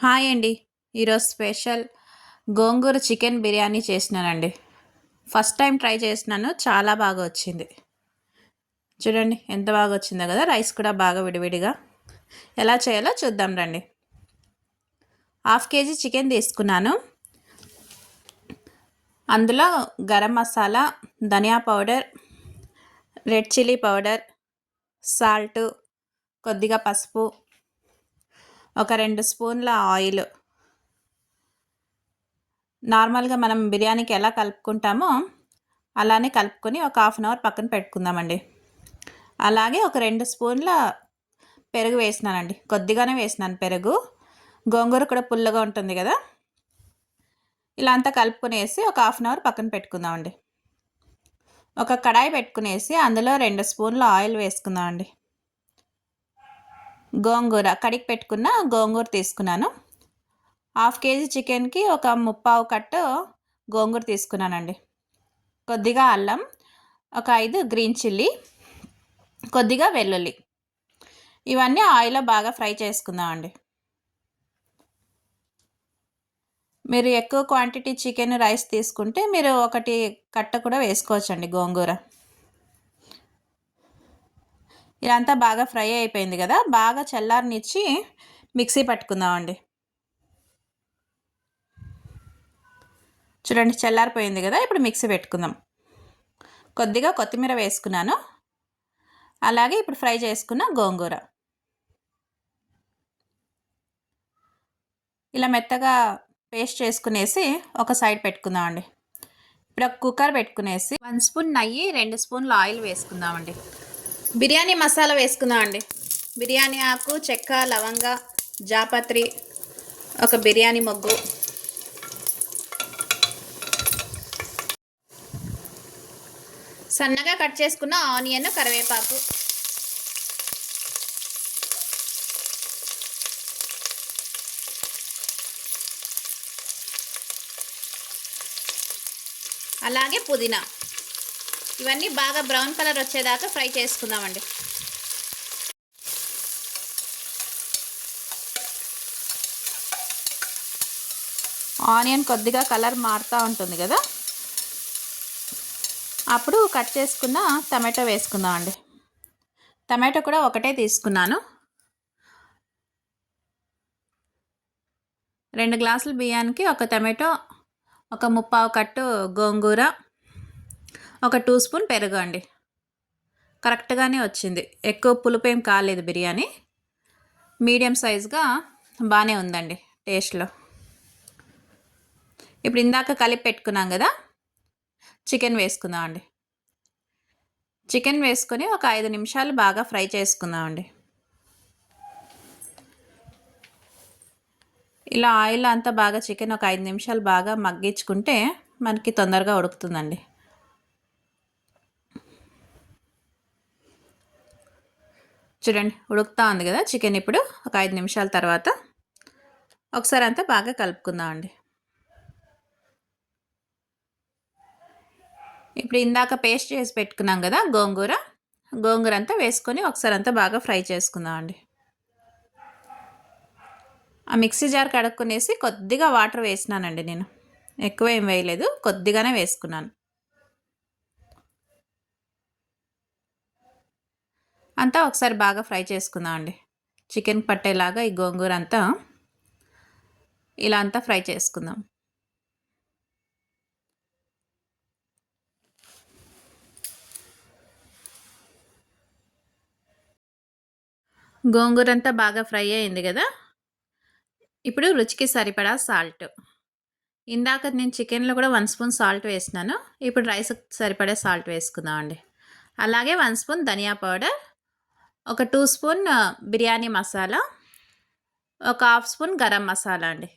Hi అండి. ఈరోజు special gongura chicken biryani చేసినానండి. ఫస్ట్ టైం ట్రై చేసినాను. చాలా బాగా వచ్చింది. చూడండి ఎంత బాగా వచ్చిందో కదా. రైస్ కూడా బాగా విడివిడిగా. ఎలా చేయాలో చూద్దాం రండి. హాఫ్ కేజీ చికెన్ తీసుకున్నాను. అందులో గరం మసాలా, ధనియా powder, red chilli powder, salt, కొద్దిగా పసుపు, ఒక 2 స్పూన్ల ఆయిల్, నార్మల్గా మనం బిర్యానీకి ఎలా కలుపుకుంటామో అలానే కలుపుకొని ఒక హాఫ్ అన్ అవర్ పక్కన పెట్టుకుందామండి. అలాగే ఒక 2 స్పూన్ల పెరుగు వేసినానండి. కొద్దిగానే వేసినాను పెరుగు. గోంగూర కూడా పుల్లగా ఉంటుంది కదా. ఇలా అంతా కలుపుకునేసి ఒక హాఫ్ అన్ అవర్ పక్కన పెట్టుకుందామండి. ఒక కడాయి పెట్టుకునేసి అందులో 2 స్పూన్ల ఆయిల్ వేసుకుందామండి. గోంగూర కడిగి పెట్టుకున్న గోంగూర తీసుకున్నాను. హాఫ్ కేజీ చికెన్కి ఒక ముప్పావు కట్టు గోంగూర తీసుకున్నానండి. కొద్దిగా అల్లం, ఒక 5 గ్రీన్ చిల్లీ, కొద్దిగా వెల్లుల్లి, ఇవన్నీ ఆయిల్లో బాగా ఫ్రై చేసుకుందామండి. మీరు ఎక్కువ క్వాంటిటీ చికెన్ రైస్ తీసుకుంటే మీరు ఒకటి కట్ట కూడా వేసుకోవచ్చండి గోంగూర. ఇదంతా బాగా ఫ్రై అయిపోయింది కదా. బాగా చల్లారనిచ్చి మిక్సీ పట్టుకుందామండి. చూడండి చల్లారిపోయింది కదా. ఇప్పుడు మిక్సీ పెట్టుకుందాం. కొద్దిగా కొత్తిమీర వేసుకున్నాను. అలాగే ఇప్పుడు ఫ్రై చేసుకున్న గోంగూర ఇలా మెత్తగా పేస్ట్ చేసుకునేసి ఒక సైడ్ పెట్టుకుందామండి. ఇప్పుడు ఒక కుక్కర్ పెట్టుకునేసి 1 స్పూన్ నెయ్యి, 2 స్పూన్ల ఆయిల్ వేసుకుందామండి. బిర్యానీ మసాలా వేసుకుందామండి. బిర్యానీ ఆకు, చెక్క, లవంగ, జాపత్రి, ఒక బిర్యానీ మొగ్గు, సన్నగా కట్ చేసుకున్న ఆనియన్, కరివేపాకు, అలాగే పుదీనా, ఇవన్నీ బాగా బ్రౌన్ కలర్ వచ్చేదాకా ఫ్రై చేసుకుందామండి. ఆనియన్ కొద్దిగా కలర్ మారుతూ ఉంటుంది కదా. అప్పుడు కట్ చేసుకున్న టమాటో వేసుకుందామండి. టమాటో కూడా ఒకటే తీసుకున్నాను. 2 గ్లాసుల బియ్యానికి ఒక టమాటో, ఒక ముప్పావు కట్టు గోంగూర, ఒక 2 స్పూన్ పెరుగు అండి. కరెక్ట్గానే వచ్చింది. ఎక్కువ పులుపేం కాలేదు. బిర్యానీ మీడియం సైజుగా బాగానే ఉందండి టేస్ట్లో. ఇప్పుడు ఇందాక కలిపి పెట్టుకున్నాం కదా, చికెన్ వేసుకుందామండి. చికెన్ వేసుకొని ఒక 5 నిమిషాలు బాగా ఫ్రై చేసుకుందామండి. ఇలా ఆయిల్ అంతా బాగా చికెన్ ఒక 5 నిమిషాలు బాగా మగ్గించుకుంటే మనకి తొందరగా ఉడుకుతుందండి. చూడండి ఉడుకుతూ ఉంది కదా చికెన్. ఇప్పుడు ఒక 5 నిమిషాల తర్వాత ఒకసారి అంతా బాగా కలుపుకుందామండి. ఇప్పుడు ఇందాక పేస్ట్ చేసి పెట్టుకున్నాం కదా గోంగూర అంతా వేసుకొని ఒకసారి అంతా బాగా ఫ్రై చేసుకుందామండి. ఆ మిక్సీ జార్ కడుక్కునేసి కొద్దిగా వాటర్ వేసినానండి. నేను ఎక్కువ ఏం వేయలేదు, కొద్దిగానే వేసుకున్నాను. అంతా ఒకసారి బాగా ఫ్రై చేసుకుందామండి. చికెన్ పట్టేలాగా ఈ గోంగూర అంతా ఇలా అంతా ఫ్రై చేసుకుందాం. గోంగూర అంతా బాగా ఫ్రై అయింది కదా. ఇప్పుడు రుచికి సరిపడా సాల్ట్. ఇందాక నేను చికెన్లో కూడా 1 స్పూన్ సాల్ట్ వేసినాను. ఇప్పుడు రైస్కి సరిపడే సాల్ట్ వేసుకుందామండి. అలాగే 1 స్పూన్ ధనియా పౌడర్, ఒక 2 స్పూన్ బిర్యానీ మసాలా, ఒక హాఫ్ స్పూన్ గరం మసాలా అండి.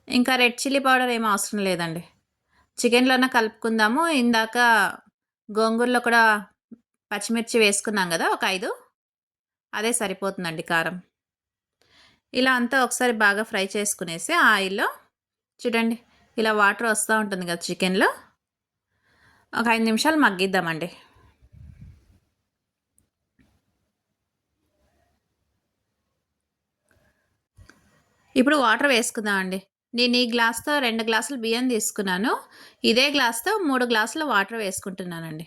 ఇంకా రెడ్ చిల్లీ పౌడర్ ఏం అవసరం లేదండి. చికెన్లోనే కలుపుకుందాము. ఇందాక గోంగూరలో కూడా పచ్చిమిర్చి వేసుకున్నాం కదా ఒక 5, అదే సరిపోతుందండి కారం. ఇలా అంతా ఒకసారి బాగా ఫ్రై చేసుకునేసి ఆయిల్లో చూడండి ఇలా వాటర్ వస్తూ ఉంటుంది కదా చికెన్లో, ఒక 5 నిమిషాలు మగ్గిద్దామండి. ఇప్పుడు వాటర్ వేసుకుందాం అండి. నేను ఈ గ్లాస్‌తో 2 గ్లాసులు బియ్యం తీసుకున్నాను. ఇదే గ్లాస్‌తో 3 గ్లాసుల వాటర్ వేసుకుంటున్నానండి.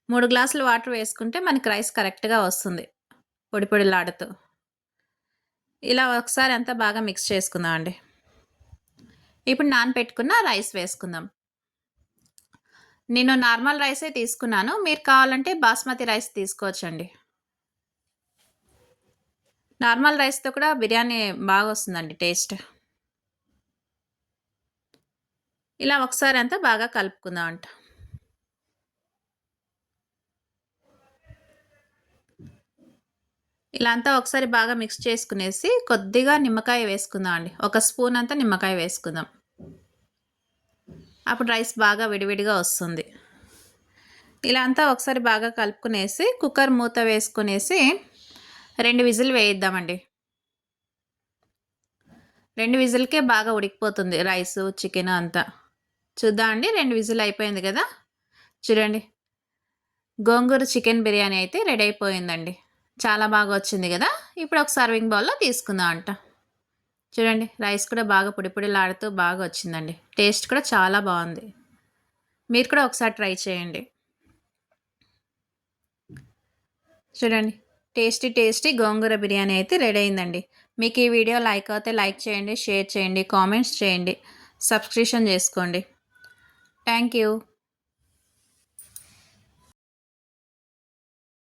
3 గ్లాసులు వాటర్ వేసుకుంటే మనకి రైస్ కరెక్ట్‌గా వస్తుంది. పొడి పొడిలాడుతూ. ఇలా ఒకసారి అంతా బాగా మిక్స్ చేసుకుందాం అండి. ఇప్పుడు నానపెట్టుకున్న రైస్ వేసుకుందాం. నేను నార్మల్ రైసే తీసుకున్నాను. మీరు కావాలంటే బాస్మతి రైస్ తీసుకోవచ్చండి. నార్మల్ రైస్‌తో కూడా బిర్యానీ బాగొస్తుందండి టేస్ట్. ఇలా ఒకసారి అంతా బాగా కలుపుకుందాం అంట. ఇలా అంతా ఒకసారి బాగా మిక్స్ చేసుకునేసి కొద్దిగా నిమ్మకాయ వేసుకుందాం అండి. ఒక స్పూన్ అంతా నిమ్మకాయ వేసుకుందాం. అప్పుడు రైస్ బాగా విడివిడిగా వస్తుంది. ఇలా అంతా ఒకసారి బాగా కలుపుకునేసి కుక్కర్ మూత వేసుకునేసి 2 విజిల్ వేయిద్దామండి. 2 విజిల్‌కే బాగా ఉడికిపోతుంది రైసు, చికెను అంతా. చూద్దాం అండి 2 విజిల్ అయిపోయింది గదా! చూడండి. గోంగూర చికెన్ బిర్యానీ అయితే రెడీ అయిపోయిందండి. చాలా బాగా వచ్చింది గదా! ఇప్పుడు ఒక సర్వింగ్ బౌల్‌లో తీసుకుందాం అంట. చూడండి రైస్ కూడా బాగా పొడి పొడిలాడుతూ బాగా వచ్చిందండి. టేస్ట్ కూడా చాలా బావుంది. మీరు కూడా ఒకసారి ట్రై చేయండి. చూడండి టేస్టీ టేస్టీ గోంగూర బిర్యానీ అయితే రెడీ అయిందండి. మీకు ఈ వీడియో లైక్ అవుతే లైక్ చేయండి, షేర్ చేయండి, కామెంట్స్ చేయండి, సబ్స్క్రిప్షన్ చేసుకోండి. Thank you.